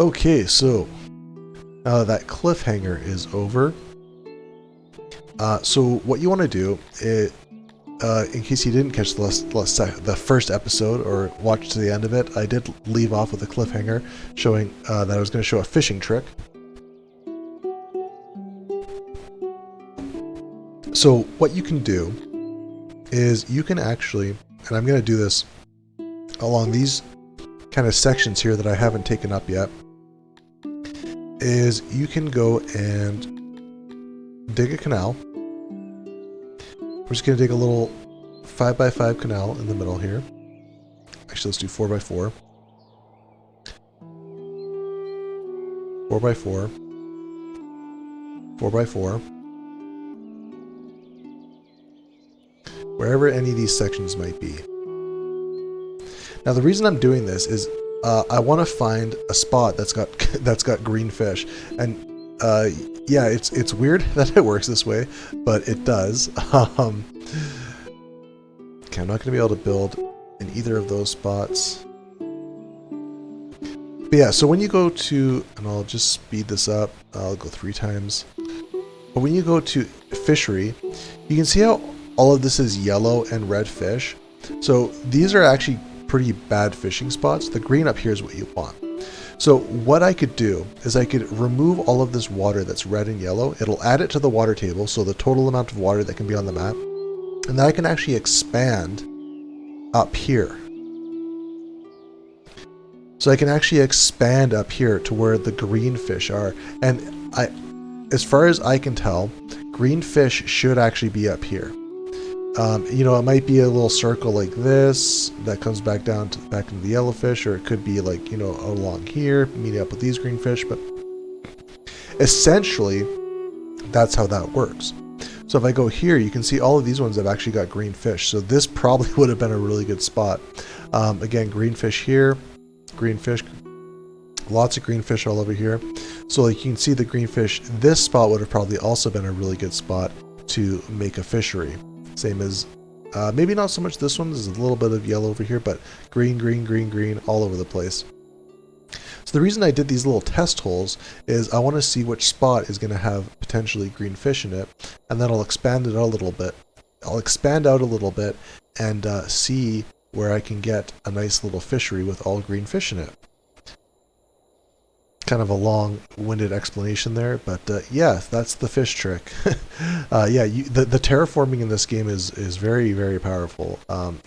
Okay, so now that cliffhanger is over. So what you want to do is, in case you didn't catch the first episode or watch to the end of it, I did leave off with a cliffhanger showing that I was going to show a fishing trick. So what you can do is you can actually, and I'm going to do this along these kind of sections here that I haven't taken up yet, is you can go and dig a canal. We're just going to dig a little 5x5 canal in the middle here. Actually, let's do 4x4. 4x4. 4x4. Wherever any of these sections might be. Now, the reason I'm doing this is I want to find a spot that's got green fish, and yeah, it's weird that it works this way, but it does. Okay, I'm not going to be able to build in either of those spots. But yeah, so when you go to, and I'll just speed this up, I'll go 3 times. But when you go to fishery, you can see how all of this is yellow and red fish. So these are actually pretty bad fishing spots. The green up here is what you want. So what I could do is I could remove all of this water that's red and yellow. It'll add it to the water table, so the total amount of water that can be on the map. And then I can actually expand up here. So I can actually expand up here to where the green fish are. And as far as I can tell, green fish should actually be up here. You know, it might be a little circle like this that comes back down to back into the yellowfish, or it could be like, you know, along here, meeting up with these green fish. But essentially, that's how that works. So if I go here, you can see all of these ones have actually got green fish. So this probably would have been a really good spot. Again, green fish here, green fish, lots of green fish all over here. So like you can see the green fish, this spot would have probably also been a really good spot to make a fishery. Same as, maybe not so much this one, there's a little bit of yellow over here, but green, green, green, green, all over the place. So the reason I did these little test holes is I want to see which spot is going to have potentially green fish in it, and then I'll expand it out a little bit. I'll expand out a little bit and see where I can get a nice little fishery with all green fish in it. Kind of a long-winded explanation there, but yeah, that's the fish trick. Yeah, the terraforming in this game is very, very powerful.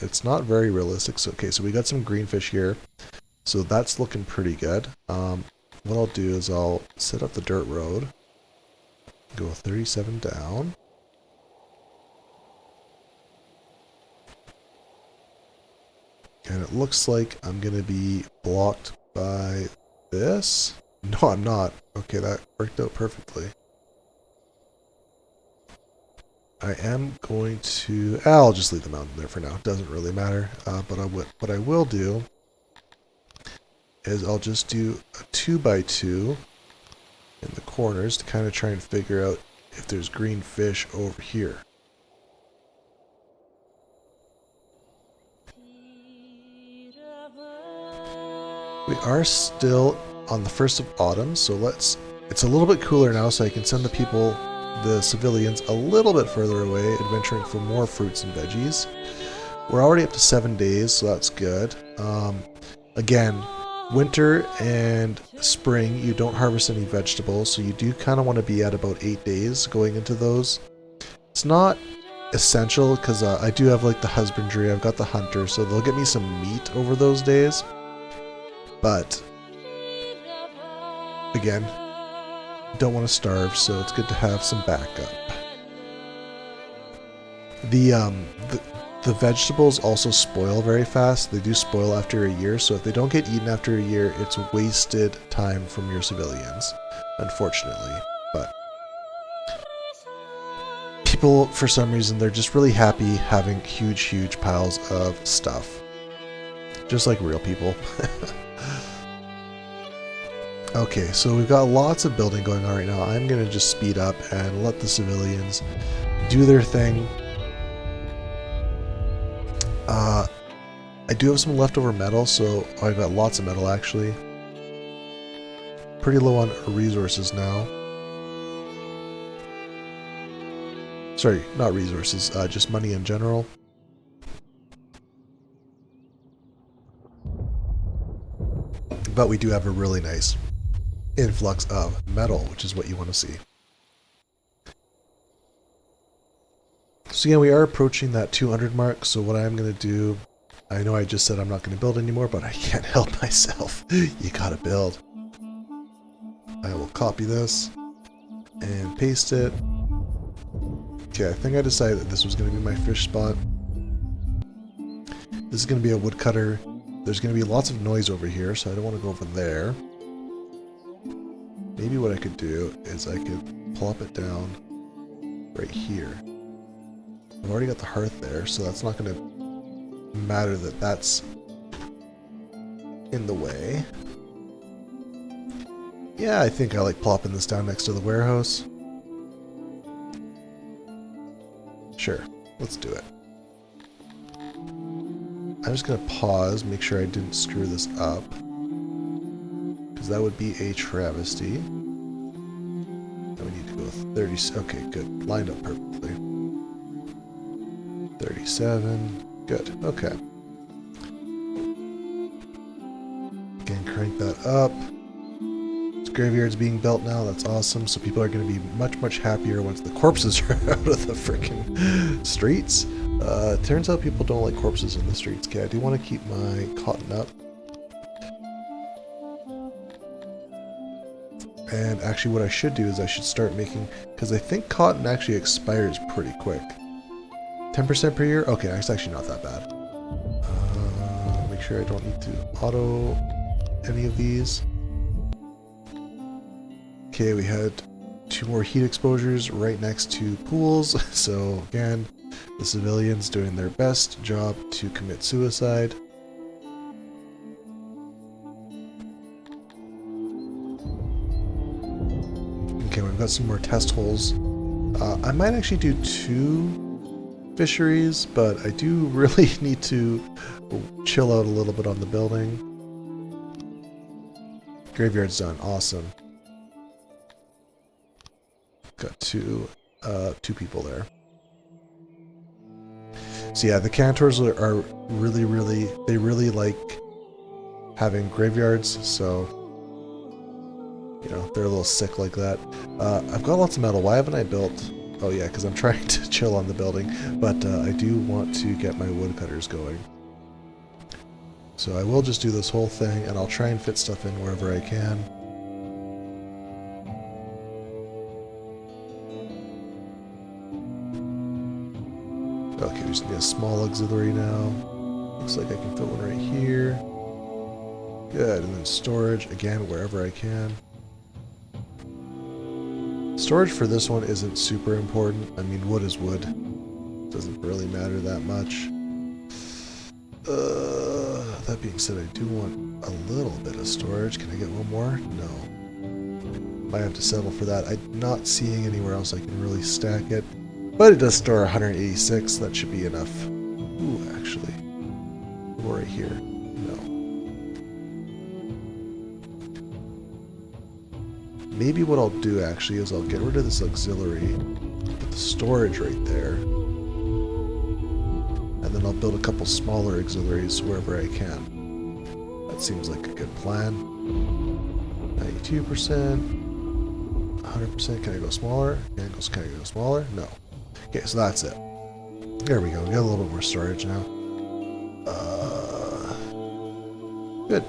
It's not very realistic. So okay, so we got some green fish here, so that's looking pretty good. What I'll do is I'll set up the dirt road, go 37 down. And it looks like I'm going to be blocked by this. No, I'm not. Okay, that worked out perfectly. I am going to... I'll just leave the mountain there for now. It doesn't really matter. But what I will do is I'll just do a 2x2 in the corners to kind of try and figure out if there's green fish over here. We are still on the 1st of autumn, so it's a little bit cooler now, so I can send the civilians a little bit further away, adventuring for more fruits and veggies. We're already up to 7 days, so that's good. Again, winter and spring, you don't harvest any vegetables, so you do kind of want to be at about 8 days going into those. It's not essential, because I do have like the husbandry, I've got the hunter, so they'll get me some meat over those days. But again, don't want to starve, so it's good to have some backup. The vegetables also spoil very fast. They do spoil after a year, so if they don't get eaten after a year, it's wasted time from your civilians, unfortunately. But people, for some reason, they're just really happy having huge, huge piles of stuff. Just like real people. Okay, so we've got lots of building going on right now. I'm going to just speed up and let the civilians do their thing. I do have some leftover metal, so I've got lots of metal actually. pretty low on resources now. Sorry, not resources, just money in general. But we do have a really nice influx of metal, which is what you want to see. So yeah, we are approaching that 200 mark, so what I'm going to do, I know I just said I'm not going to build anymore, but I can't help myself. You gotta build. I will copy this and paste it. Okay, I think I decided that this was going to be my fish spot. This is going to be a woodcutter. There's going to be lots of noise over here, so I don't want to go over there. Maybe what I could do is I could plop it down right here. I've already got the hearth there, so that's not going to matter that that's in the way. Yeah, I think I like plopping this down next to the warehouse. Sure, let's do it. I'm just going to pause, make sure I didn't screw this up, because that would be a travesty. And we need to go with 30. Okay, good. Lined up perfectly. 37. Good. Okay. Again, crank that up. This graveyard's being built now. That's awesome. So people are going to be much, much happier once the corpses are out of the freaking streets. Turns out people don't like corpses in the streets. Okay, I do want to keep my cotton up. And actually what I should do is I should start making, because I think cotton actually expires pretty quick. 10% per year? Okay, that's actually not that bad. Make sure I don't need to auto any of these. Okay, we had 2 more heat exposures right next to pools. So again, the civilians doing their best job to commit suicide. Okay, we've got some more test holes. I might actually do 2 fisheries, but I do really need to chill out a little bit on the building. Graveyard's done. Awesome. Got two people there. So yeah, the cantors are really, they really like having graveyards, so, you know, they're a little sick like that. I've got lots of metal. Why haven't I built? Oh yeah, because I'm trying to chill on the building, but I do want to get my woodcutters going. So I will just do this whole thing, and I'll try and fit stuff in wherever I can. Okay, we just need a small auxiliary now. Looks like I can fit one right here. Good, and then storage, again, wherever I can. Storage for this one isn't super important. I mean, wood is wood. Doesn't really matter that much. That being said, I do want a little bit of storage. Can I get one more? No. Might have to settle for that. I'm not seeing anywhere else I can really stack it. But it does store 186. That should be enough. Ooh, actually. Or right here. No. Maybe what I'll do actually is I'll get rid of this auxiliary, put the storage right there, and then I'll build a couple smaller auxiliaries wherever I can. That seems like a good plan. 92%, 100%. Can I go smaller? Can I go smaller? No. Okay, so that's it. There we go. We got a little bit more storage now. Good.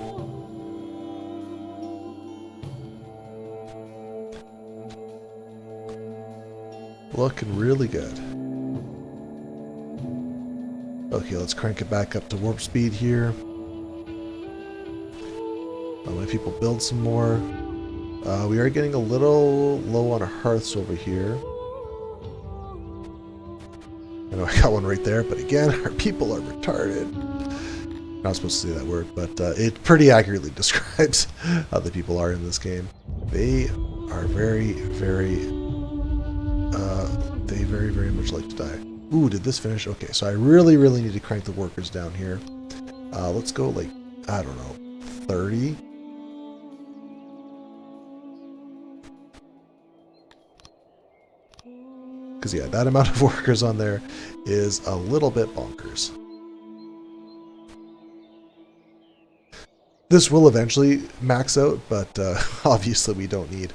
Looking really good. Okay, let's crank it back up to warp speed here. I'll let people build some more. We are getting a little low on our hearths over here. I know I got one right there, but again, our people are retarded. Not supposed to say that word, but it pretty accurately describes how the people are in this game. They are very, very much like to die. Ooh, did this finish? Okay, so I really need to crank the workers down here. Let's go like, I don't know, 30? Because yeah, that amount of workers on there is a little bit bonkers. This will eventually max out, but obviously we don't need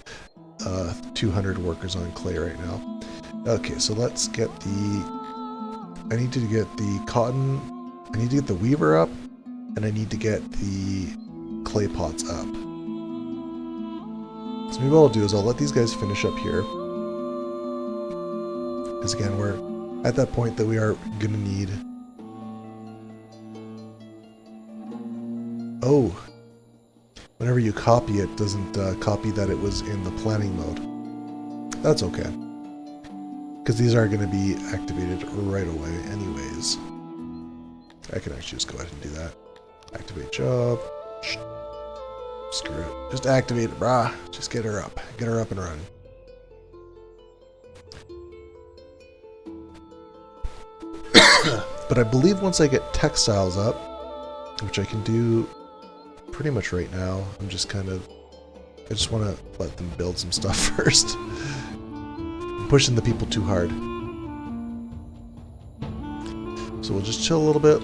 200 workers on clay right now. Okay, so let's get I need to get the cotton, I need to get the weaver up, and I need to get the clay pots up. So maybe what I'll do is I'll let these guys finish up here. Because again, we're at that point that we are going to need... Oh! Whenever you copy it, doesn't copy that it was in the planning mode. That's okay. Because these are going to be activated right away anyways. I can actually just go ahead and do that. Activate job. Screw it. Just activate it, brah. Just get her up. Get her up and running. But I believe once I get textiles up, which I can do pretty much right now, I'm just kind of... I just want to let them build some stuff first. I'm pushing the people too hard. So we'll just chill a little bit.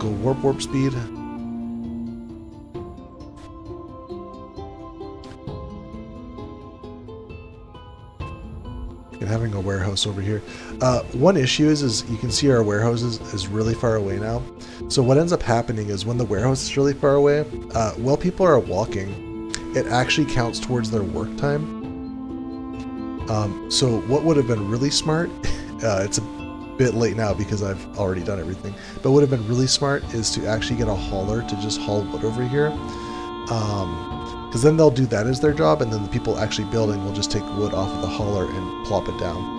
Go warp speed. And having a warehouse over here. One issue is you can see our warehouse is really far away now. So what ends up happening is when the warehouse is really far away, while people are walking, it actually counts towards their work time. So what would have been really smart, it's a bit late now because I've already done everything, but what would have been really smart is to actually get a hauler to just haul wood over here. Because then they'll do that as their job, and then the people actually building will just take wood off of the hauler and plop it down.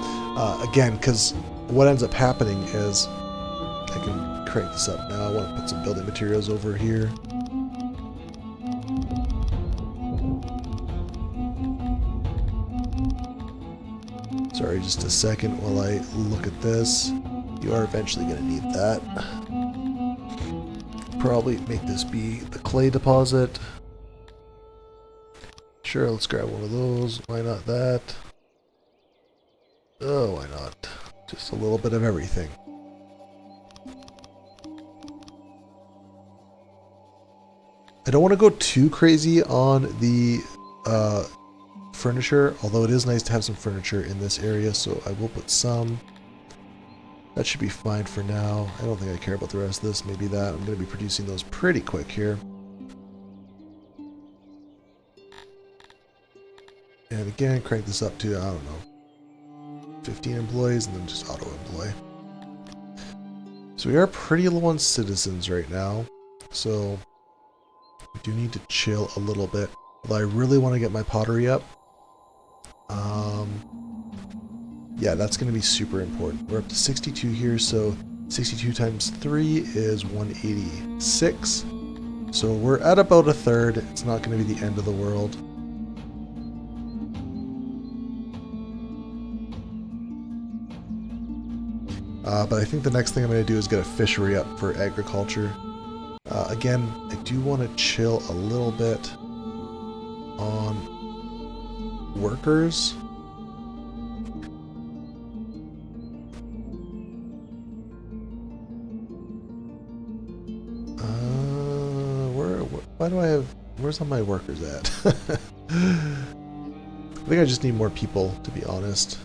Again, because what ends up happening is, I can crank this up now, I want to put some building materials over here. Sorry, just a second while I look at this. You are eventually going to need that. Probably make this be the clay deposit. Sure, let's grab one of those. Why not that? Oh, why not? Just a little bit of everything. I don't want to go too crazy on the furniture, although it is nice to have some furniture in this area, so I will put some. That should be fine for now. I don't think I care about the rest of this. Maybe that. I'm going to be producing those pretty quick here. And again, crank this up to, I don't know, 15 employees, and then just auto-employ. So we are pretty low on citizens right now, so we do need to chill a little bit. Although I really want to get my pottery up. Yeah, that's going to be super important. We're up to 62 here, so 62 times 3 is 186. So we're at about a third. It's not going to be the end of the world. But I think the next thing I'm going to do is get a fishery up for agriculture. Again, I do want to chill a little bit on workers. Why do I have... Where's all my workers at? I think I just need more people, to be honest.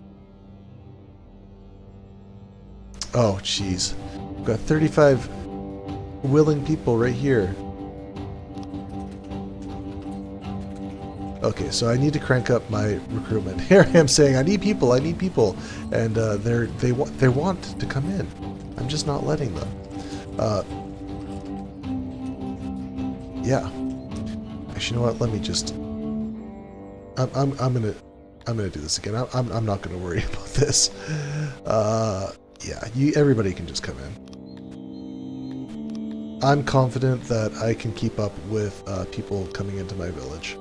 Oh, jeez. We've got 35 willing people right here. Okay, so I need to crank up my recruitment. Here I am saying, I need people, and they want to come in. I'm just not letting them. Yeah. Actually, you know what? Let me just. I'm gonna do this again. I'm not gonna worry about this. Yeah, everybody can just come in. I'm confident that I can keep up with people coming into my village.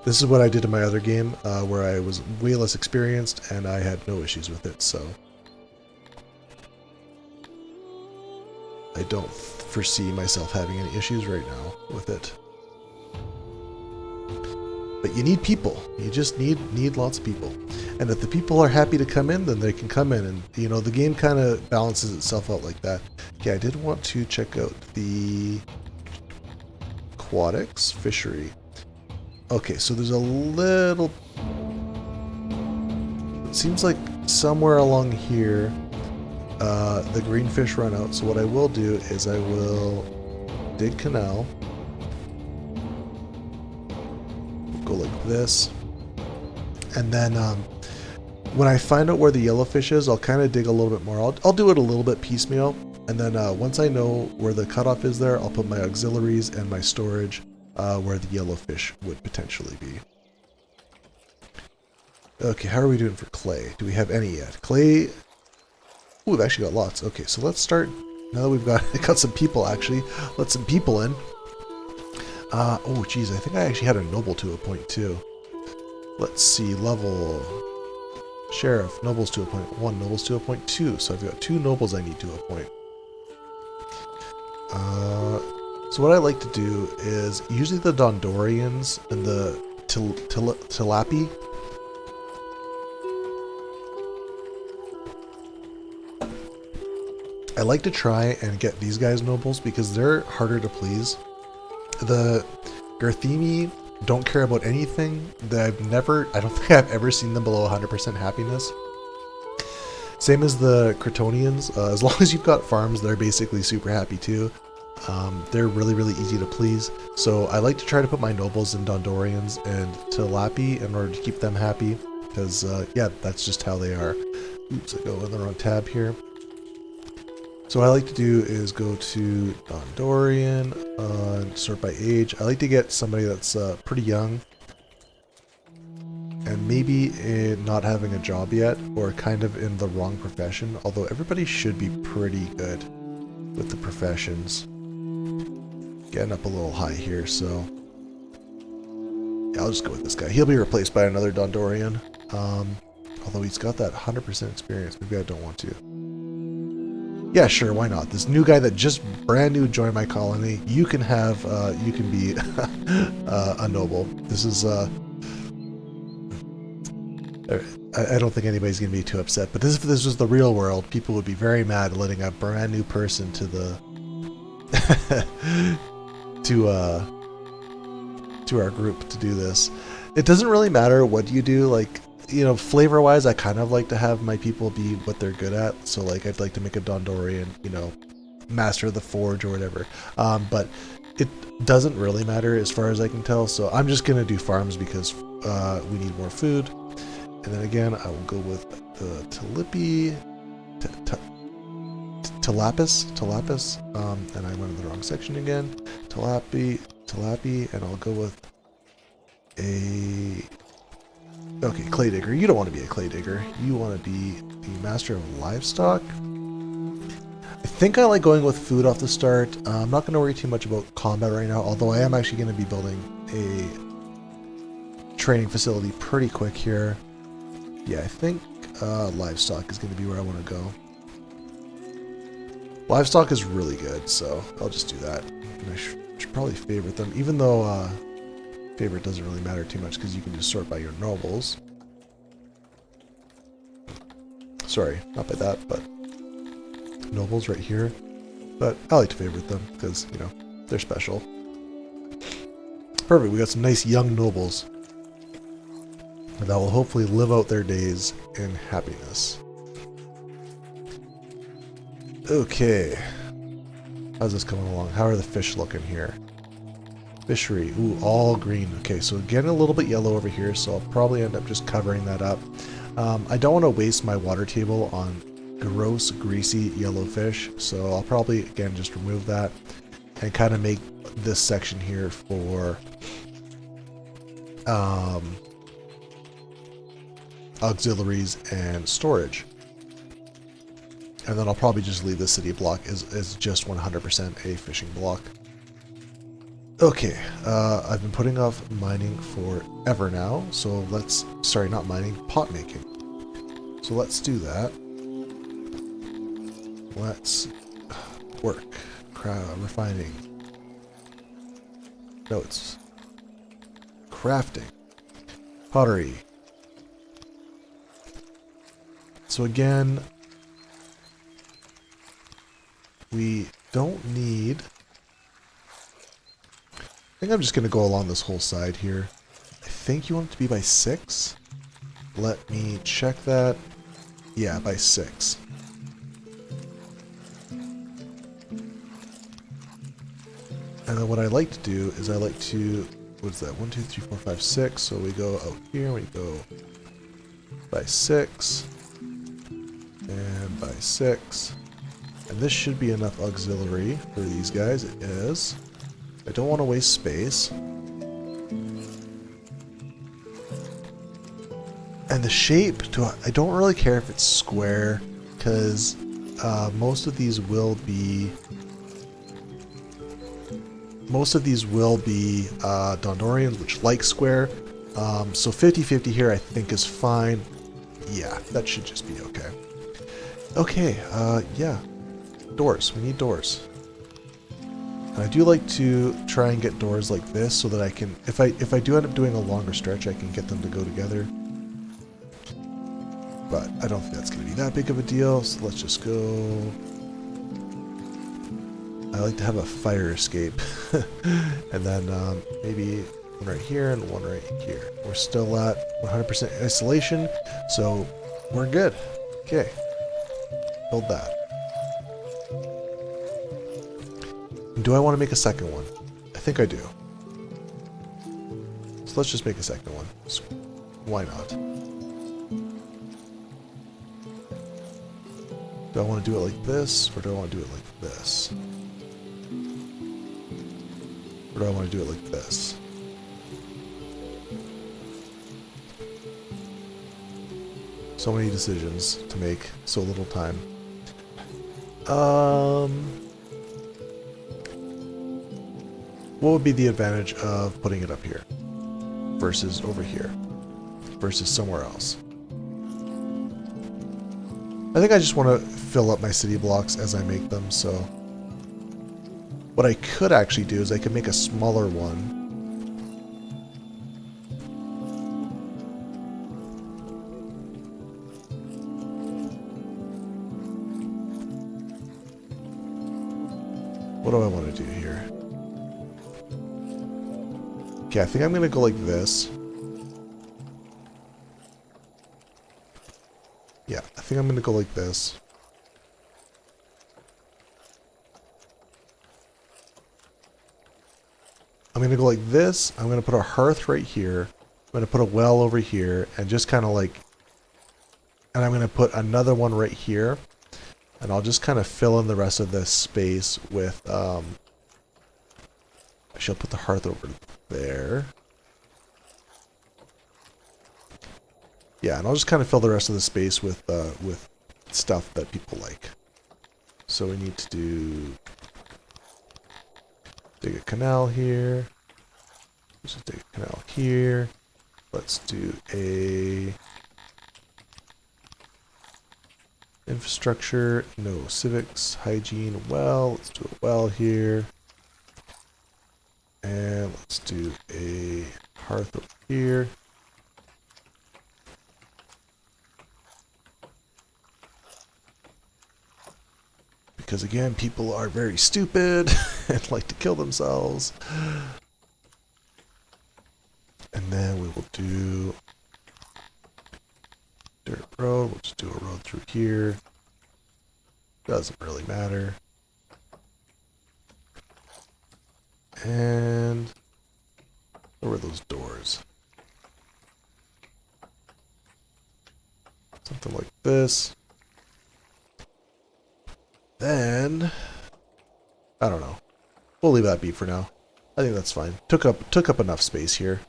This is what I did in my other game, where I was way less experienced and I had no issues with it, so I don't foresee myself having any issues right now with it. But But you need people. You just need lots of people. And if the people are happy to come in, then they can come in. And, you know, the game kind of balances itself out like that. Okay, I did want to check out the aquatics fishery. Okay, so there's a little... It seems like somewhere along here, the green fish run out. So what I will do is I will dig canal. Go like this. And then when I find out where the yellowfish is, I'll kind of dig a little bit more. I'll do it a little bit piecemeal. And then once I know where the cutoff is there, I'll put my auxiliaries and my storage where the yellowfish would potentially be. Okay, how are we doing for clay? Do we have any yet? Clay... Ooh, we've actually got lots. Okay, so let's start... Now that we've got some people, actually. Let some people in. Oh, geez, I think I actually had a noble to a point, too. Let's see, level... Sheriff, nobles to a point 1, nobles to a point 2. So I've got 2 nobles I need to a point. So what I like to do is, usually the Dondorians and the Tilapi... I like to try and get these guys nobles because they're harder to please. The Garthini don't care about anything. I don't think I've ever seen them below 100% happiness. Same as the Cretonians. As long as you've got farms, they're basically super happy too. They're really, really easy to please. So I like to try to put my nobles in Dondorians and Tilapi in order to keep them happy. Because, yeah, that's just how they are. Oops, I go in the wrong tab here. So what I like to do is go to Dondorian, sort by age. I like to get somebody that's pretty young and maybe not having a job yet or kind of in the wrong profession, although everybody should be pretty good with the professions. Getting up a little high here, so yeah, I'll just go with this guy. He'll be replaced by another Dondorian, although he's got that 100% experience. Maybe I don't want to. Yeah, sure, why not? This new guy that just brand new joined my colony, you can have, you can be a noble. This is, I don't think anybody's going to be too upset, but if this was the real world, people would be very mad letting a brand new person to the, to our group to do this. It doesn't really matter what you do, like, you know, flavor-wise, I kind of like to have my people be what they're good at. So, like, I'd like to make a Dondorian, you know, master of the forge or whatever. But it doesn't really matter as far as I can tell. So I'm just going to do farms because we need more food. And then again, I will go with the Tilapis. And I went in the wrong section again. Tilapi, and I'll go with a... Okay, clay digger. You don't want to be a clay digger. You want to be the master of livestock. I think I like going with food off the start. I'm not going to worry too much about combat right now, although I am actually going to be building a training facility pretty quick here. Yeah, I think livestock is going to be where I want to go. Livestock is really good, so I'll just do that. And I should probably favorite them, even though... favorite doesn't really matter too much because you can just sort by your nobles. Sorry, not by that, but nobles right here. But I like to favorite them because, you know, they're special. Perfect, we got some nice young nobles that will hopefully live out their days in happiness. Okay. How's this coming along? How are the fish looking here? Fishery, ooh, all green. Okay, so getting a little bit yellow over here, so I'll probably end up just covering that up. I don't want to waste my water table on gross, greasy yellow fish, so I'll probably, again, just remove that and kind of make this section here for auxiliaries and storage. And then I'll probably just leave the city block as just 100% a fishing block. Okay, I've been putting off mining forever now, so let's, sorry, not mining, pot making. So let's do that. Let's work, refining. No, it's crafting. Pottery. So again, we don't need... I think I'm just going to go along this whole side here. I think you want it to be by 6. Let me check that. Yeah, by 6. And then what I like to do is I like to, what's that, 1, 2, 3, 4, 5, 6. So we go out here, we go by 6, and by 6. And this should be enough auxiliary for these guys. It is. I don't want to waste space. And the shape, I don't really care if it's square, because most of these will be Dondorians, which like square. So 50-50 here I think is fine. Yeah, that should just be okay. Okay, yeah. Doors. We need doors. And I do like to try and get doors like this so that I can, if I do end up doing a longer stretch, I can get them to go together. But I don't think that's going to be that big of a deal, so let's just go... I like to have a fire escape. And then maybe one right here and one right here. We're still at 100% isolation, so we're good. Okay. Build that. And do I want to make a second one? I think I do. So let's just make a second one. So why not? Do I want to do it like this, or do I want to do it like this? Or do I want to do it like this? So many decisions to make, so little time. What would be the advantage of putting it up here versus over here versus somewhere else? I think I just want to fill up my city blocks as I make them, so what I could actually do is I could make a smaller one. What do I want to do here? Okay, I think I'm going to go like this. Yeah, I think I'm going to go like this. I'm going to go like this. I'm going to put a hearth right here. I'm going to put a well over here and just kind of like... And I'm going to put another one right here. And I'll just kind of fill in the rest of this space with... I shall put the hearth over there. Yeah, and I'll just kind of fill the rest of the space with stuff that people like. So we need to dig a canal here. Let's just dig a canal here. Let's do a infrastructure, no civics, hygiene, well. Let's do a well here. And let's do a hearth over here. Because again, people are very stupid and like to kill themselves. And then we will do dirt road. We'll just do a road through here. Doesn't really matter. And where were those doors? Something like this. Then, I don't know. We'll leave that be for now. I think that's fine. Took up enough space here.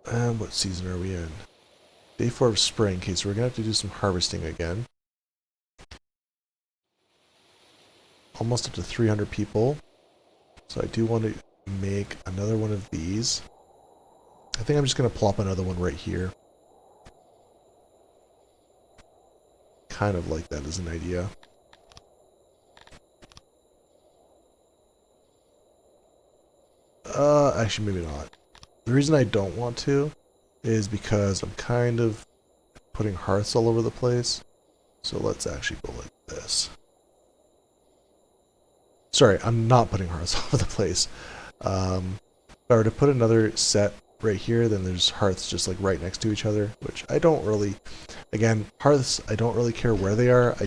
And what season are we in? Day 4 of spring. Okay, so we're gonna have to do some harvesting again. Almost up to 300 people. So I do want to make another one of these. I think I'm just gonna plop another one right here. Kind of like that as an idea. Actually, maybe not. The reason I don't want to is because I'm kind of putting hearths all over the place. So let's actually go like this. Sorry, I'm not putting hearths all over the place. If I were to put another set right here, then there's hearths just like right next to each other, which I don't really, again, hearths, I don't really care where they are. I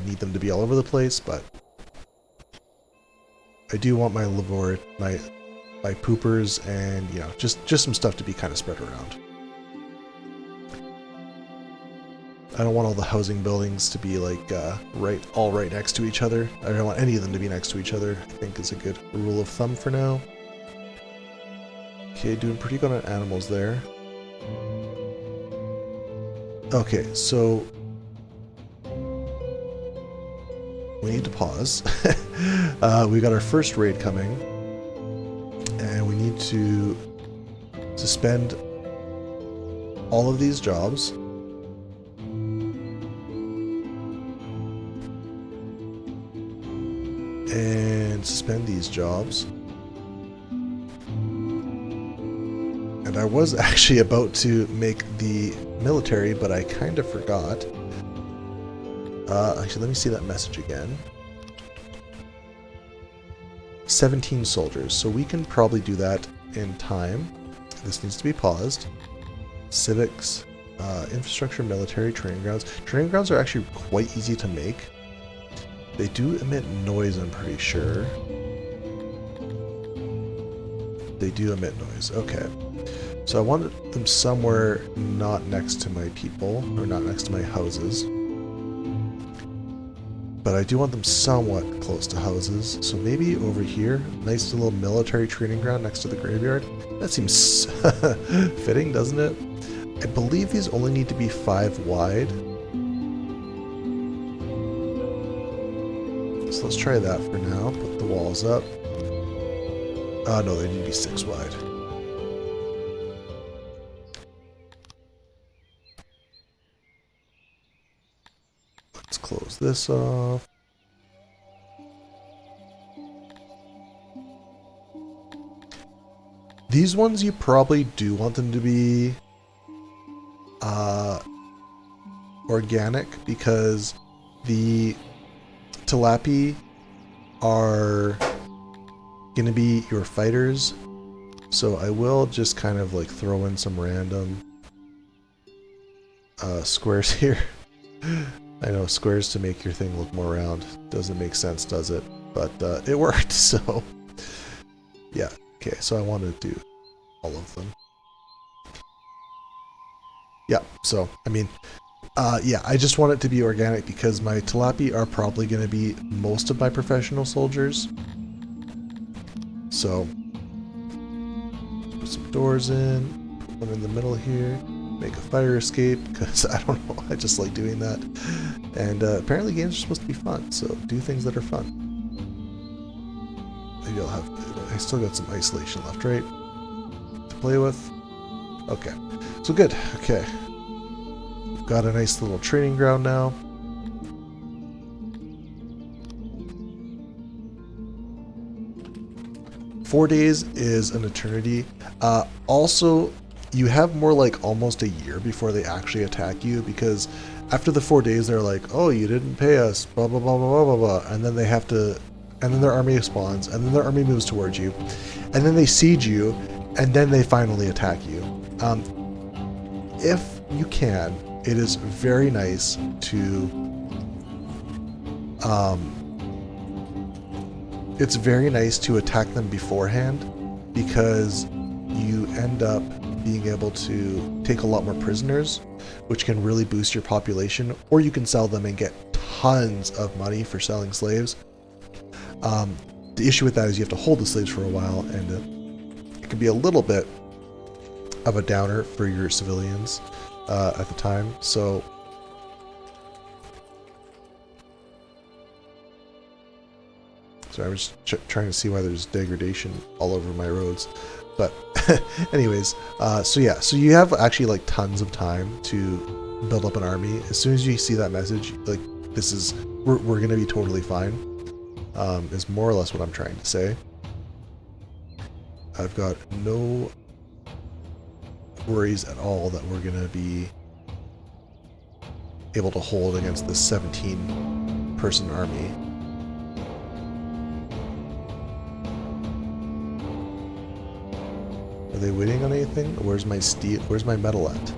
need them to be all over the place, but I do want my lavor, my poopers, and you know, just some stuff to be kind of spread around. I don't want all the housing buildings to be like all right next to each other. I don't want any of them to be next to each other. I think is a good rule of thumb for now. Okay, doing pretty good on animals there. Okay, so we need to pause. We got our first raid coming, and we need to suspend all of these jobs. And suspend these jobs. And I was actually about to make the military, but I kind of forgot. Actually, let me see that message again. 17 soldiers, so we can probably do that in time. This needs to be paused. Civics, infrastructure, military, training grounds. Training grounds are actually quite easy to make. They do emit noise, I'm pretty sure. They do emit noise, okay. So I wanted them somewhere not next to my people, or not next to my houses. But I do want them somewhat close to houses, so maybe over here, nice little military training ground next to the graveyard. That seems fitting, doesn't it? I believe these only need to be 5 wide. So let's try that for now. Put the walls up. No, they need to be 6 wide. Let's close this off. These ones you probably do want them to be organic, because the Tilapia are going to be your fighters, so I will just kind of like throw in some random squares here. I know, squares to make your thing look more round. Doesn't make sense, does it? But it worked, so yeah. Okay, so I want to do all of them. Yeah, so, I mean, yeah, I just want it to be organic because my Tilapia are probably going to be most of my professional soldiers. So, put some doors in, put one in the middle here, make a fire escape, because I don't know, I just like doing that. And apparently games are supposed to be fun, so do things that are fun. Maybe I'll have, I still got some isolation left, right, to play with. Okay, so good, okay. We've got a nice little training ground now. Four days is an eternity. Also, you have more like almost a year before they actually attack you, because after the 4 days they're like, oh, you didn't pay us, blah blah blah blah blah blah, and then they have to, and then their army spawns, and then their army moves towards you, and then they siege you, and then they finally attack you. If you can, it is very nice to it's very nice to attack them beforehand, because you end up being able to take a lot more prisoners, which can really boost your population, or you can sell them and get tons of money for selling slaves. The issue with that is you have to hold the slaves for a while, and it can be a little bit of a downer for your civilians at the time. So sorry, I was trying to see why there's degradation all over my roads. But anyways, so yeah, so you have actually like tons of time to build up an army. As soon as you see that message, like, this is, we're gonna be totally fine, is more or less what I'm trying to say. I've got no worries at all that we're going to be able to hold against this 17-person army. Are they waiting on anything? Where's my steel? Where's my metal at?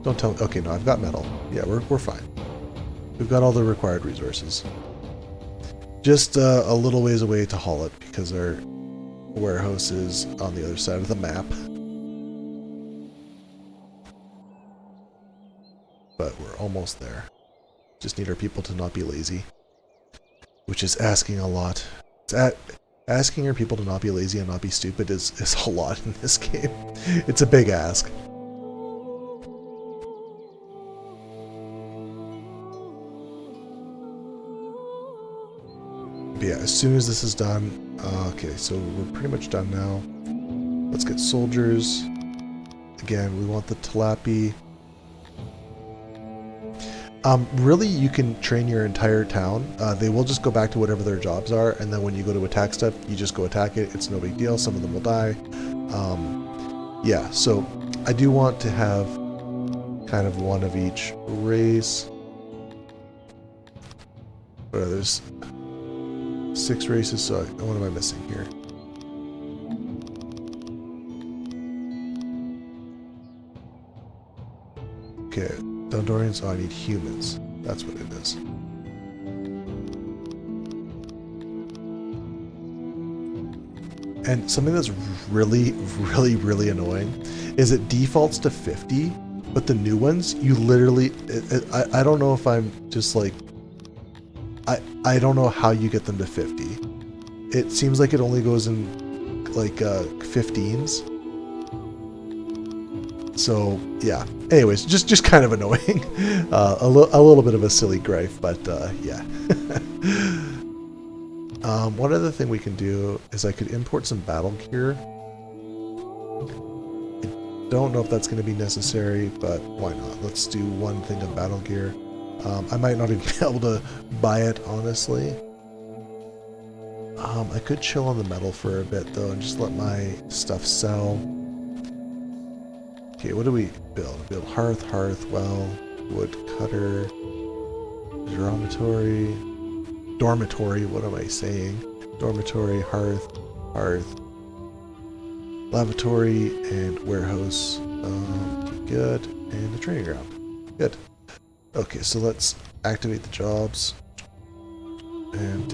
Don't tell me. Okay, no, I've got metal. Yeah, we're fine. We've got all the required resources. Just a little ways away to haul it because our warehouse is on the other side of the map. But we're almost there. Just need our people to not be lazy, which is asking a lot. Asking your people to not be lazy and not be stupid is a lot in this game. It's a big ask. But yeah, as soon as this is done, okay, so we're pretty much done now. Let's get soldiers. Again, we want the Talapi. Really, you can train your entire town. They will just go back to whatever their jobs are, and then when you go to attack stuff, you just go attack it. It's no big deal. Some of them will die. Yeah, so I do want to have kind of one of each race. But there's 6 races, so what am I missing here? Okay. Dondorians, oh, I need humans. That's what it is. And something that's really, really, really annoying is it defaults to 50, but the new ones, you literally, I don't know if I'm just like, I don't know how you get them to 50. It seems like it only goes in like 15s. So yeah. Anyways, just kind of annoying. A little bit of a silly gripe, but yeah. One other thing we can do is I could import some battle gear. I don't know if that's going to be necessary, but why not? Let's do one thing of battle gear. I might not even be able to buy it, honestly. I could chill on the metal for a bit though and just let my stuff sell. Okay, what do we build? Build hearth, well, wood cutter, dormitory, what am I saying? Dormitory, hearth, lavatory, and warehouse. Good, and a training ground. Good. Okay, so let's activate the jobs. And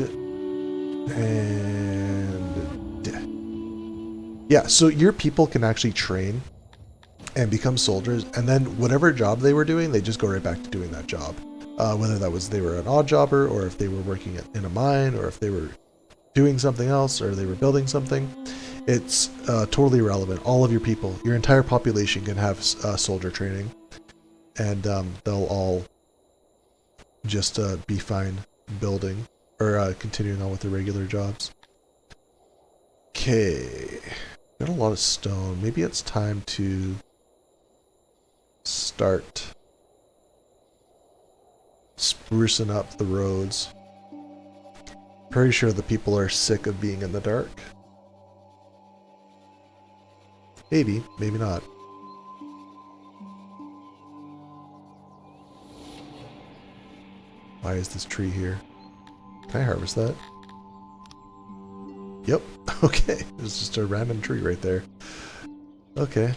yeah, so your people can actually train and become soldiers, and then whatever job they were doing, they just go right back to doing that job. Whether that was they were an odd jobber, or if they were working in a mine, or if they were doing something else, or they were building something. It's totally irrelevant. All of your people, your entire population can have soldier training, and they'll all just be fine building, or continuing on with their regular jobs. Okay, got a lot of stone. Maybe it's time to start sprucing up the roads. Pretty sure the people are sick of being in the dark. Maybe, maybe not. Why is this tree here? Can I harvest that? Yep. Okay. There's just a random tree right there. Okay.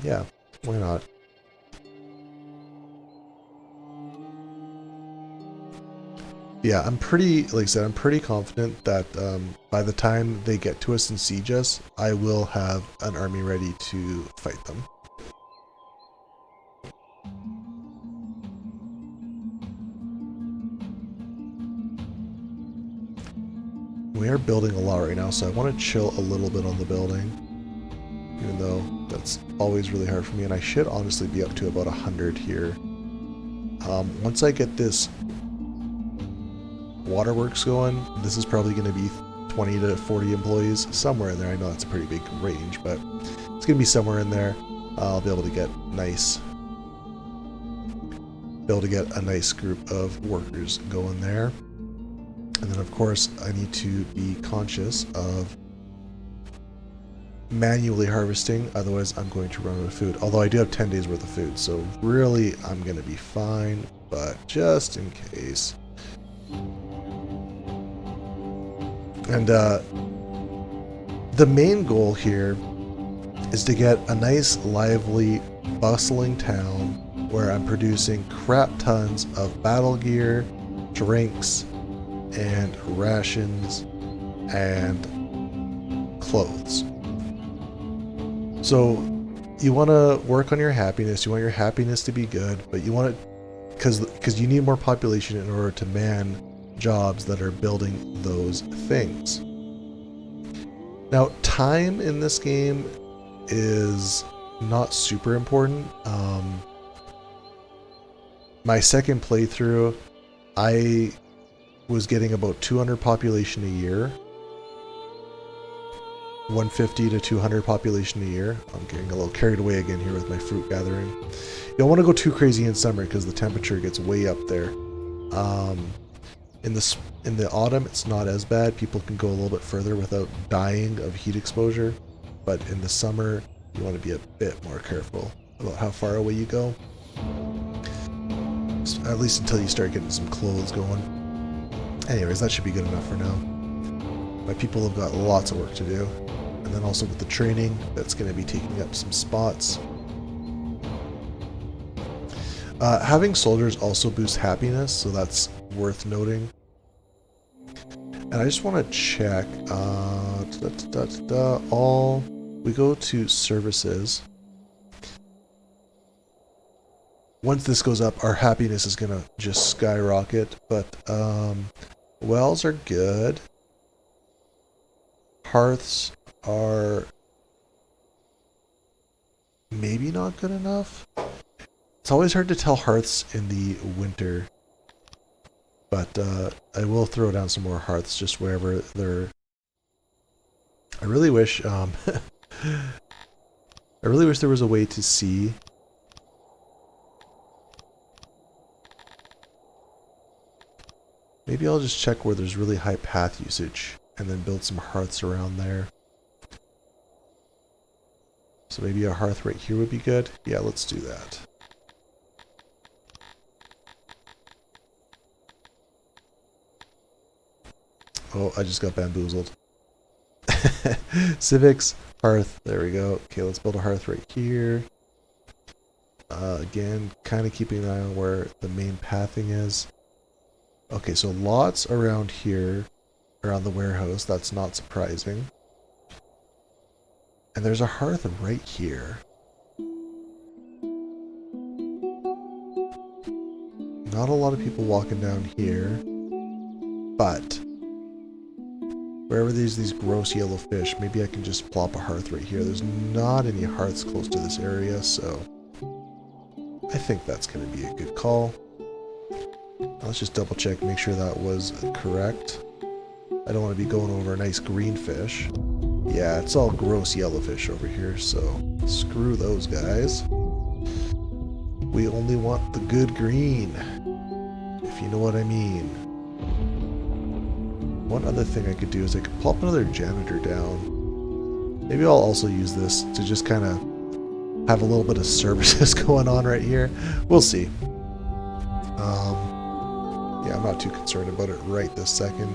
Yeah. Why not? Yeah, I'm pretty, like I said, I'm pretty confident that by the time they get to us and siege us, I will have an army ready to fight them. We are building a lot right now, so I want to chill a little bit on the building, even though that's always really hard for me, and I should honestly be up to about 100 here. Once I get this waterworks going, this is probably going to be 20 to 40 employees, somewhere in there. I know that's a pretty big range, but it's going to be somewhere in there. I'll be able to get a nice group of workers going there. And then of course I need to be conscious of manually harvesting, otherwise I'm going to run out of food. Although I do have 10 days worth of food, so really I'm going to be fine, but just in case. And the main goal here is to get a nice, lively, bustling town where I'm producing crap tons of battle gear, drinks, and rations, and clothes. So you want to work on your happiness. You want your happiness to be good, but you want it because you need more population in order to man jobs that are building those things. Now, time in this game is not super important. My second playthrough, I was getting about 200 population a year. 150 to 200 population a year. I'm getting a little carried away again here with my fruit gathering. You don't want to go too crazy in summer because the temperature gets way up there. In the autumn, it's not as bad. People can go a little bit further without dying of heat exposure. But in the summer, you want to be a bit more careful about how far away you go. At least until you start getting some clothes going. Anyways, that should be good enough for now. My people have got lots of work to do. And then also with the training, that's going to be taking up some spots. Having soldiers also boosts happiness, so that's worth noting. And I just want to check, we go to services. Once this goes up, our happiness is going to just skyrocket, but wells are good. Hearths are maybe not good enough. It's always hard to tell hearths in the winter, but I will throw down some more hearths just wherever they're. I really wish I really wish there was a way to see maybe I'll just check where there's really high path usage and then build some hearths around there. So maybe a hearth right here would be good. Yeah, let's do that. Oh, I just got bamboozled. Civics, hearth, there we go. Okay, let's build a hearth right here. Again, kind of keeping an eye on where the main pathing is. Okay, so lots around here, around the warehouse, that's not surprising. And there's a hearth right here. Not a lot of people walking down here, but wherever there's these gross yellow fish, maybe I can just plop a hearth right here. There's not any hearths close to this area, so I think that's going to be a good call. Now let's just double check, make sure that was correct. I don't want to be going over a nice green fish. Yeah, it's all gross yellowfish over here, so screw those guys. We only want the good green, if you know what I mean. One other thing I could do is I could plop another janitor down. Maybe I'll also use this to just kind of have a little bit of services going on right here. We'll see. Yeah, I'm not too concerned about it right this second.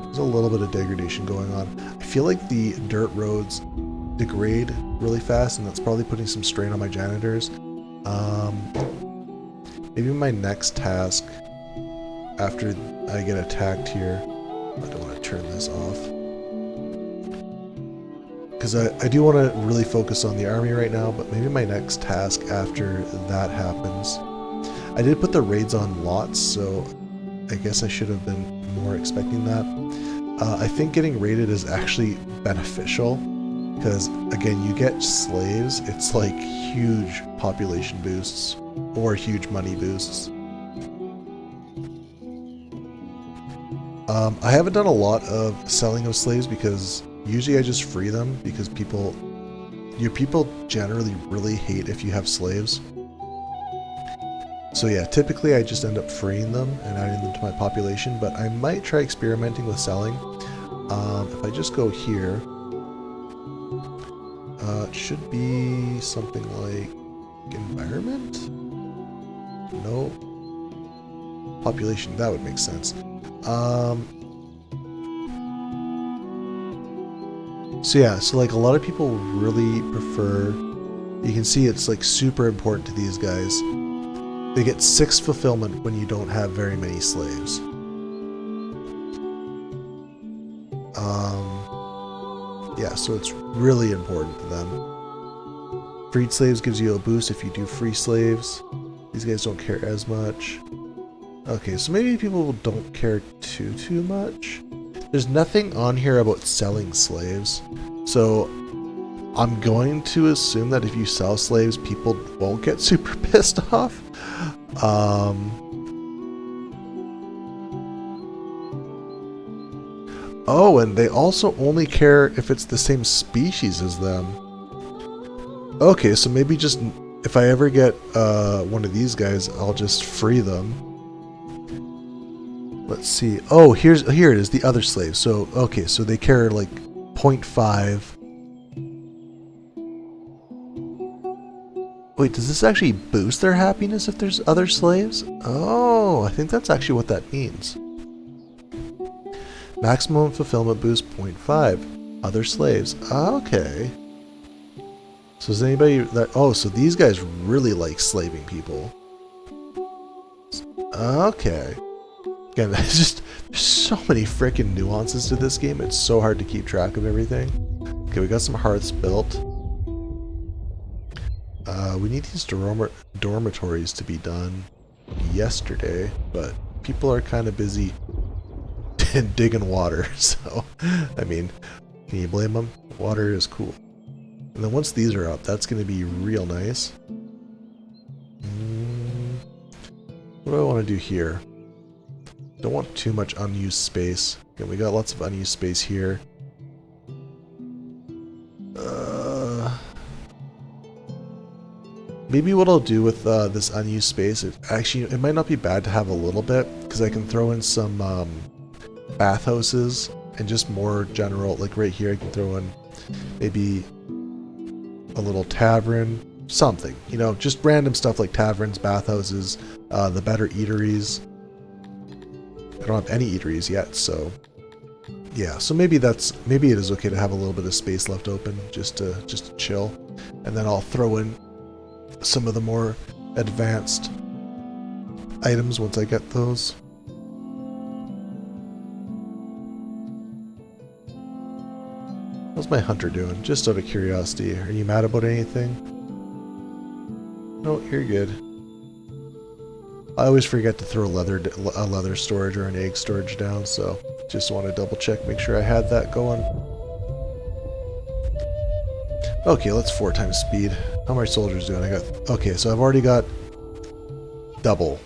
There's a little bit of degradation going on. I feel like the dirt roads degrade really fast, and that's probably putting some strain on my janitors. Maybe my next task, after I get attacked here, I don't want to turn this off. Because I do want to really focus on the army right now, but maybe my next task after that happens. I did put the raids on lots, so I guess I should have been more expecting that. I think getting raided is actually beneficial because, again, you get slaves. It's like huge population boosts or huge money boosts. I haven't done a lot of selling of slaves because usually I just free them because your people generally really hate if you have slaves. So yeah, typically I just end up freeing them and adding them to my population, but I might try experimenting with selling. If I just go here, It should be something like environment? No. Population, that would make sense. So yeah, so like a lot of people really prefer, you can see it's like super important to these guys. They get 6 fulfillment when you don't have very many slaves. Yeah, so it's really important to them. Freed slaves gives you a boost if you do free slaves. These guys don't care as much. Okay, so maybe people don't care too much. There's nothing on here about selling slaves, so I'm going to assume that if you sell slaves, people won't get super pissed off. Oh, and they also only care if it's the same species as them. Okay, so maybe just if I ever get one of these guys, I'll just free them. Let's see. Oh, here it is, the other slaves. So, okay, so they care like 0.5. Wait, does this actually boost their happiness if there's other slaves? Oh, I think that's actually what that means. Maximum fulfillment boost 0.5. Other slaves. Okay. So is anybody that... Oh, so these guys really like slaving people. Okay. Again, there's so many freaking nuances to this game. It's so hard to keep track of everything. Okay, we got some hearths built. We need these dormitories to be done yesterday, but people are kind of busy digging water, so, I mean, can you blame them? Water is cool. And then once these are up, that's going to be real nice. What do I want to do here? Don't want too much unused space. Okay, we got lots of unused space here. Maybe what I'll do with this unused space, it might not be bad to have a little bit, because I can throw in some bathhouses and just more general, like right here I can throw in maybe a little tavern, something, you know, just random stuff like taverns, bathhouses, the better eateries. I don't have any eateries yet, so yeah, so maybe it is okay to have a little bit of space left open just to chill, and then I'll throw in some of the more advanced items once I get those. How's my hunter doing? Just out of curiosity, are you mad about anything? No, you're good. I always forget to throw a leather storage or an egg storage down, so just want to double check, make sure I had that going. Okay, let's 4 times speed. How are my soldiers doing? Okay, so I've already got double.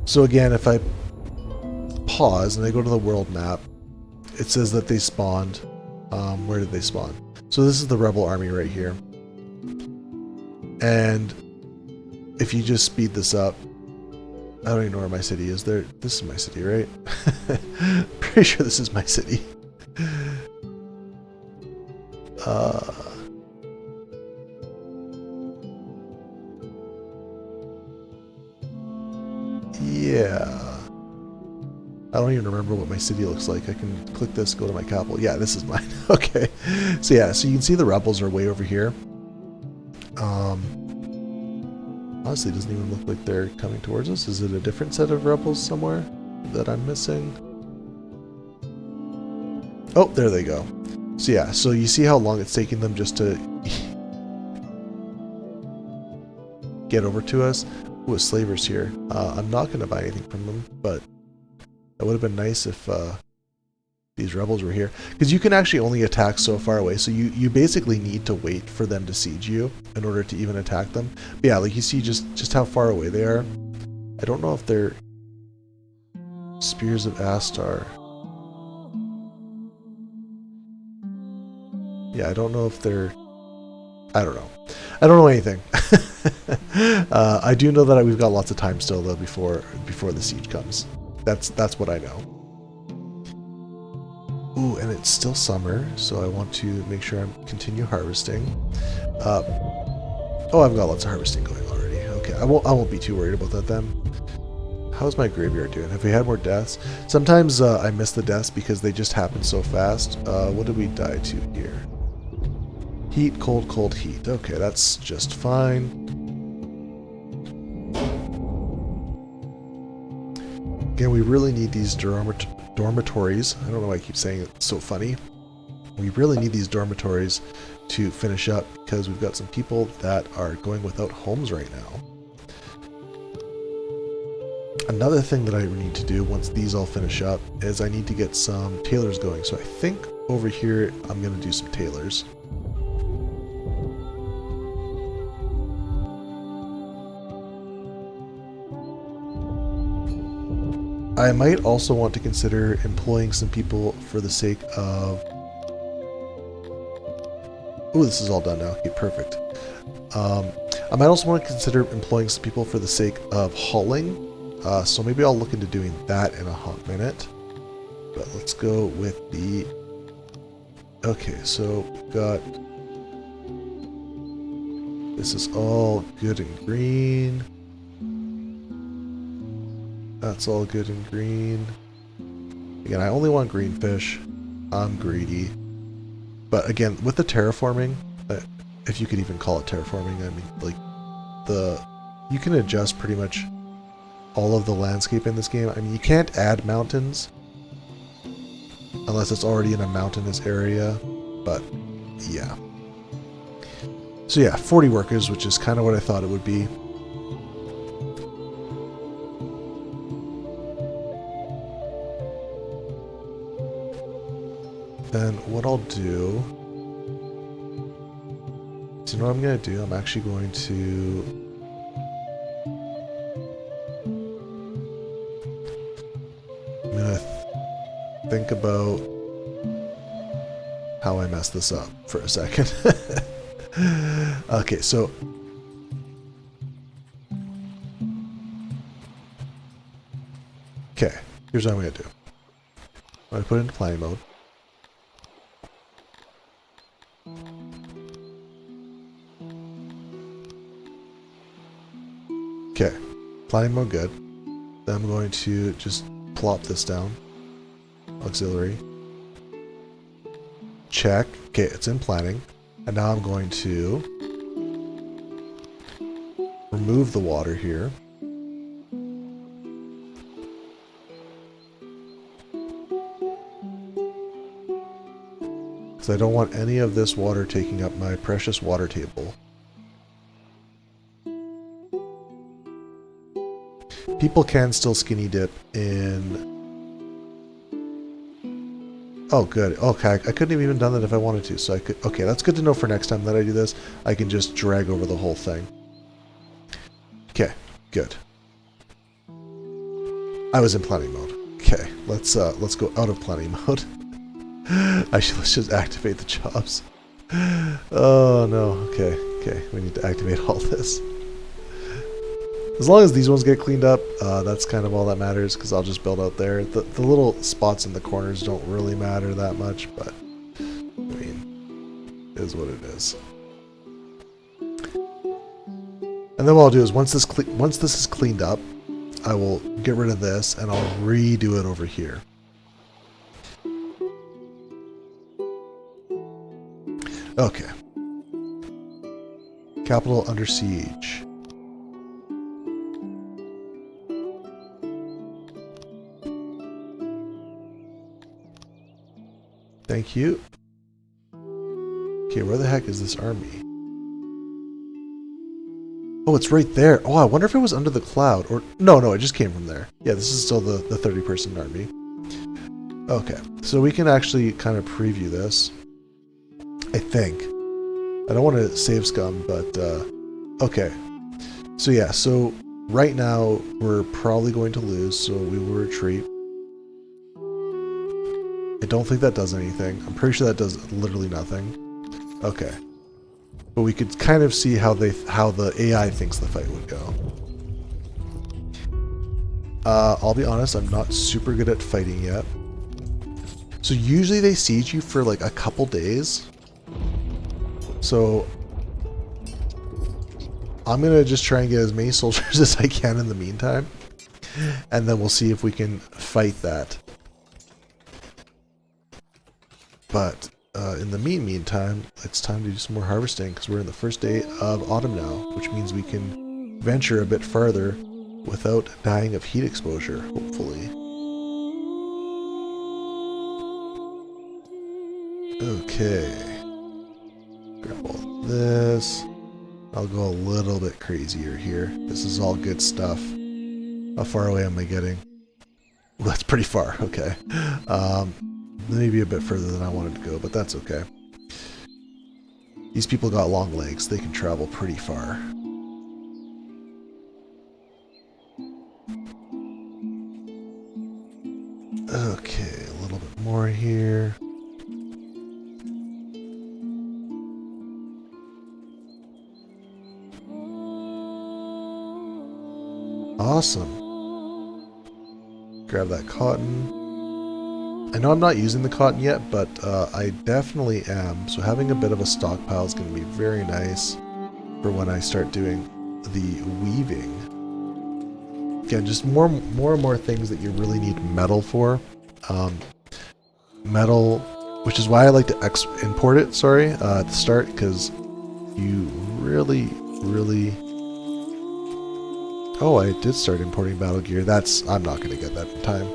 So again, if I pause and I go to the world map, it says that they spawned. Where did they spawn? So this is the rebel army right here. And if you just speed this up, I don't even know where my city is. This is my city, right? Pretty sure this is my city. Yeah. I don't even remember what my city looks like. I can click this, go to my capital. Yeah, this is mine. Okay. So yeah, so you can see the rebels are way over here. Honestly, it doesn't even look like they're coming towards us. Is it a different set of rebels somewhere that I'm missing? Oh, there they go. So yeah, so you see how long it's taking them just to get over to us? Ooh, a slaver's here. I'm not going to buy anything from them, but it would have been nice if these rebels were here. Because you can actually only attack so far away, so you basically need to wait for them to siege you in order to even attack them. But yeah, like you see just how far away they are. I don't know if they're Spears of Astar. Yeah, I don't know if they're... I don't know. I don't know anything. I do know that we've got lots of time still, though, before the siege comes. That's what I know. Ooh, and it's still summer, so I want to make sure I continue harvesting. Oh, I've got lots of harvesting going already. Okay, I won't be too worried about that then. How's my graveyard doing? Have we had more deaths? Sometimes I miss the deaths because they just happen so fast. What did we die to here? Heat, cold, cold, heat. Okay, that's just fine. Again, we really need these dormitories. I don't know why I keep saying it so funny. We really need these dormitories to finish up because we've got some people that are going without homes right now. Another thing that I need to do once these all finish up is I need to get some tailors going. So I think over here I'm going to do some tailors. I might also want to consider employing some people for the sake of... Oh, this is all done now. Okay, perfect. I might also want to consider employing some people for the sake of hauling. So maybe I'll look into doing that in a hot minute. But let's go with the... Okay, so we've got... This is all good and green. That's all good and green. Again, I only want green fish. I'm greedy. But again, with the terraforming, if you could even call it terraforming, I mean, like, you can adjust pretty much all of the landscape in this game. I mean, you can't add mountains unless it's already in a mountainous area, but yeah. So yeah, 40 workers, which is kind of what I thought it would be. Then what I'll do, so you know what I'm going to do? I'm actually going to think about how I messed this up for a second. Okay, so here's what I'm going to do. I'm going to put it into planning mode. Okay, planning mode good. Then I'm going to just plop this down. Auxiliary. Check. Okay, it's in planning. And now I'm going to remove the water here. Because I don't want any of this water taking up my precious water table. People can still skinny dip in... Oh, good. Okay, I couldn't have even done that if I wanted to, so I could... Okay, that's good to know for next time that I do this. I can just drag over the whole thing. Okay, good. I was in planning mode. Okay, let's go out of planning mode. Actually, let's just activate the jobs. Oh, no. Okay, we need to activate all this. As long as these ones get cleaned up, that's kind of all that matters, because I'll just build out there. The little spots in the corners don't really matter that much, but, I mean, it is what it is. And then what I'll do is, once this is cleaned up, I will get rid of this, and I'll redo it over here. Okay. Capital under siege. Thank you. Okay, where the heck is this army? Oh, it's right there. Oh, I wonder if it was under the cloud. Or no, it just came from there. Yeah, this is still the 30-person army. Okay, so we can actually kind of preview this. I think. I don't want to save scum, but okay. So yeah, so right now we're probably going to lose, so we will retreat. I don't think that does anything. I'm pretty sure that does literally nothing. Okay. But we could kind of see how the AI thinks the fight would go. I'll be honest, I'm not super good at fighting yet. So usually they siege you for like a couple days. So I'm going to just try and get as many soldiers as I can in the meantime. And then we'll see if we can fight that. But in the meantime, it's time to do some more harvesting because we're in the first day of autumn now, which means we can venture a bit farther without dying of heat exposure, hopefully. Okay. Grab all this. I'll go a little bit crazier here. This is all good stuff. How far away am I getting? Well, that's pretty far. Okay. Maybe a bit further than I wanted to go, but that's okay. These people got long legs. They can travel pretty far. Okay, a little bit more here. Awesome. Grab that cotton. I know I'm not using the cotton yet, but I definitely am. So having a bit of a stockpile is going to be very nice for when I start doing the weaving. Again, just more and more things that you really need metal for. Metal, which is why I like to import it, at the start, because you really... Oh, I did start importing battle gear. I'm not going to get that in time.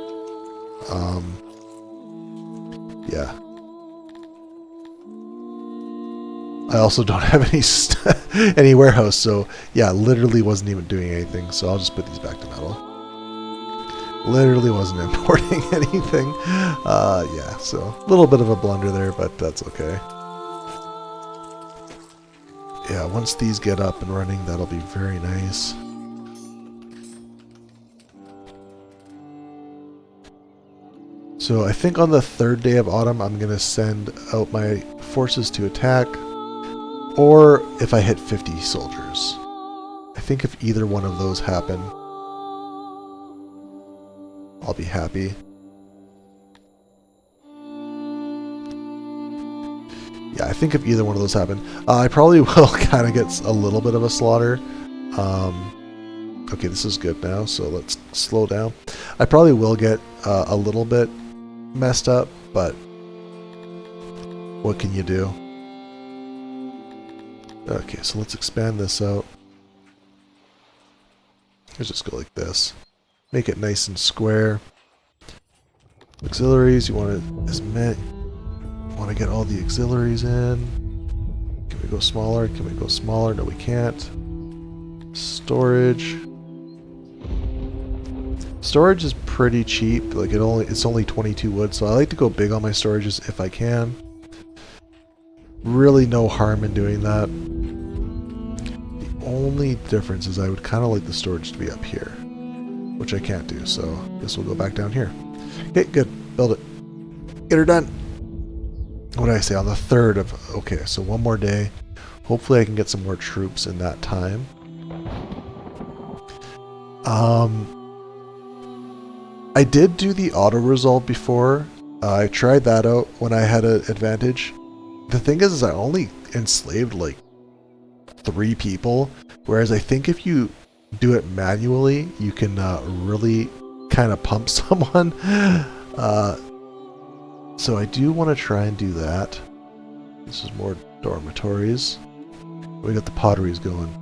Yeah. I also don't have any warehouse, so yeah, literally wasn't even doing anything. So I'll just put these back to metal. Literally wasn't importing anything. Yeah, so a little bit of a blunder there, but that's okay. Yeah, once these get up and running, that'll be very nice. So I think on the third day of autumn, I'm going to send out my forces to attack, or if I hit 50 soldiers. I think if either one of those happen, I'll be happy. Yeah, I think if either one of those happen, I probably will kind of get a little bit of a slaughter. Okay, this is good now, so let's slow down. I probably will get a little bit messed up, but what can you do? Okay, so let's expand this out. Let's just go like this. Make it nice and square. Auxiliaries, you want it as many. Want to get all the auxiliaries in. Can we go smaller? Can we go smaller? No, we can't. Storage. Storage is pretty cheap. Like it's only 22 wood, so I like to go big on my storages if I can. Really no harm in doing that. The only difference is I would kind of like the storage to be up here, which I can't do, so I guess we'll go back down here. Okay, good. Build it. Get her done. What did I say? On the 3rd of... Okay, so one more day. Hopefully I can get some more troops in that time. I did do the auto-resolve before. I tried that out when I had an advantage. The thing is I only enslaved like 3 people, whereas I think if you do it manually, you can really kind of pump someone. So I do want to try and do that. This is more dormitories. We got the potteries going.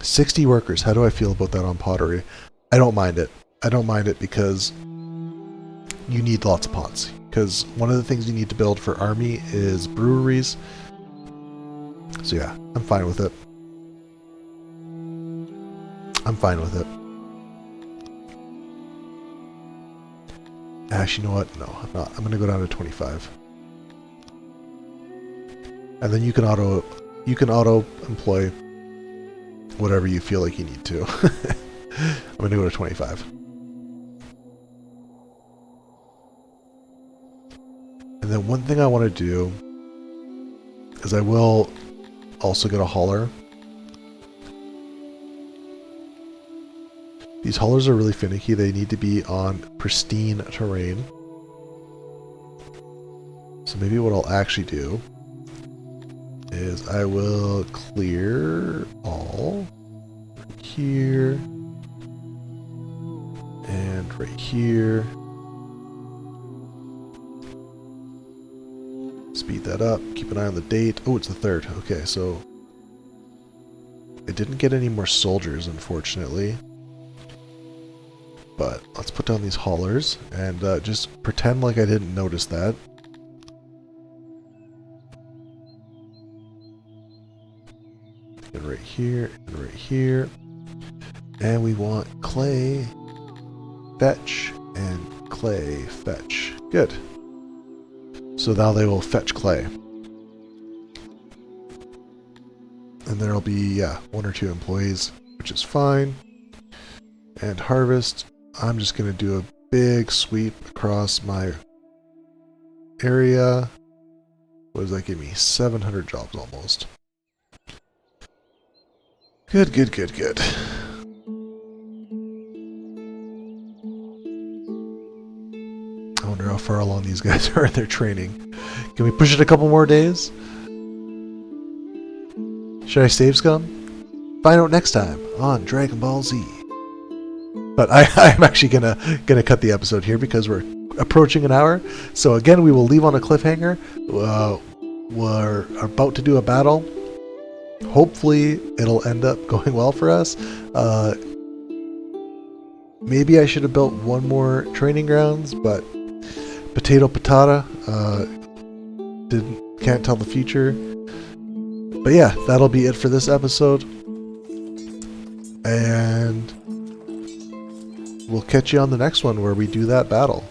60 workers. How do I feel about that on pottery? I don't mind it. I don't mind it because you need lots of pots. Because one of the things you need to build for army is breweries. So yeah, I'm fine with it. I'm fine with it. Actually, you know what? No, I'm not. I'm going to go down to 25. And then you can auto employ whatever you feel like you need to. I'm going to go to 25. And then one thing I want to do is I will also get a hauler. These haulers are really finicky. They need to be on pristine terrain. So maybe what I'll actually do is I will clear all right here and right here. Speed that up. Keep an eye on the date. Oh, it's the 3rd. Okay, so I didn't get any more soldiers, unfortunately. But let's put down these haulers and just pretend like I didn't notice that. And right here, and right here. And we want clay, fetch, and clay, fetch. Good. So now they will fetch clay. And there'll be, 1 or 2 employees, which is fine. And harvest, I'm just going to do a big sweep across my area. What does that give me? 700 jobs almost. Good, good, good, good. I wonder how far along these guys are in their training. Can we push it a couple more days? Should I save scum? Find out next time on Dragon Ball Z. But I'm actually gonna cut the episode here because we're approaching an hour. So again, we will leave on a cliffhanger. We're about to do a battle. Hopefully, it'll end up going well for us. Maybe I should have built one more training grounds, but potato patata. Can't tell the future. But yeah, that'll be it for this episode. And we'll catch you on the next one where we do that battle.